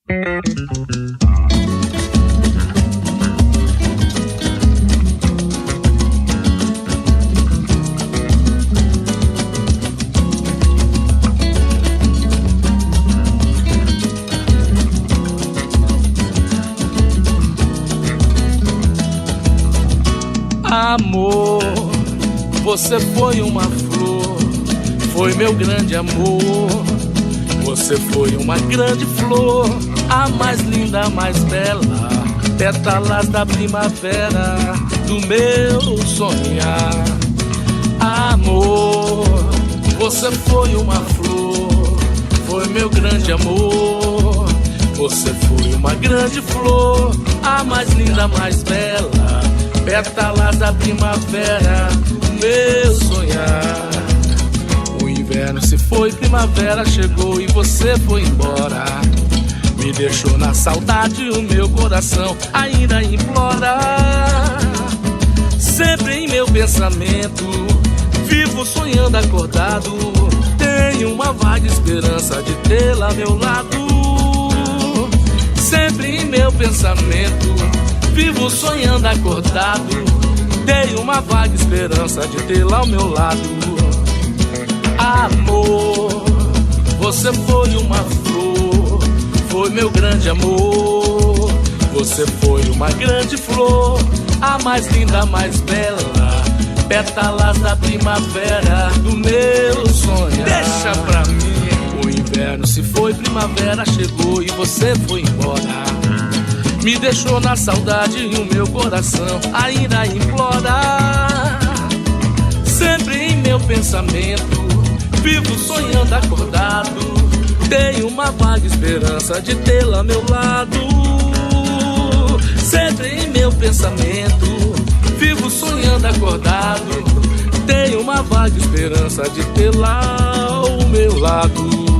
Amor, você foi uma flor, foi meu grande amor. Você foi uma grande flor, a mais linda, a mais bela, pétalas da primavera do meu sonhar. Amor, você foi uma flor, foi meu grande amor. Você foi uma grande flor, a mais linda, a mais bela, pétalas da primavera do meu sonhar. O inverno se foi, primavera chegou e você foi embora. Me deixou na saudade, o meu coração ainda implora. Sempre em meu pensamento, vivo sonhando acordado. Tenho uma vaga esperança de tê-la ao meu lado. Sempre em meu pensamento, vivo sonhando acordado. Tenho uma vaga esperança de tê-la ao meu lado. Amor, você foi uma flor, foi meu grande amor. Você foi uma grande flor, a mais linda, a mais bela, pétalas da primavera do meu sonhar. Deixa pra mim. O inverno se foi, primavera chegou e você foi embora. Me deixou na saudade e o meu coração ainda implora. Sempre em meu pensamento, vivo sonhando acordado. Tenho uma vaga esperança de tê-la ao meu lado. Sempre em meu pensamento, vivo sonhando acordado. Tenho uma vaga esperança de tê-la ao meu lado.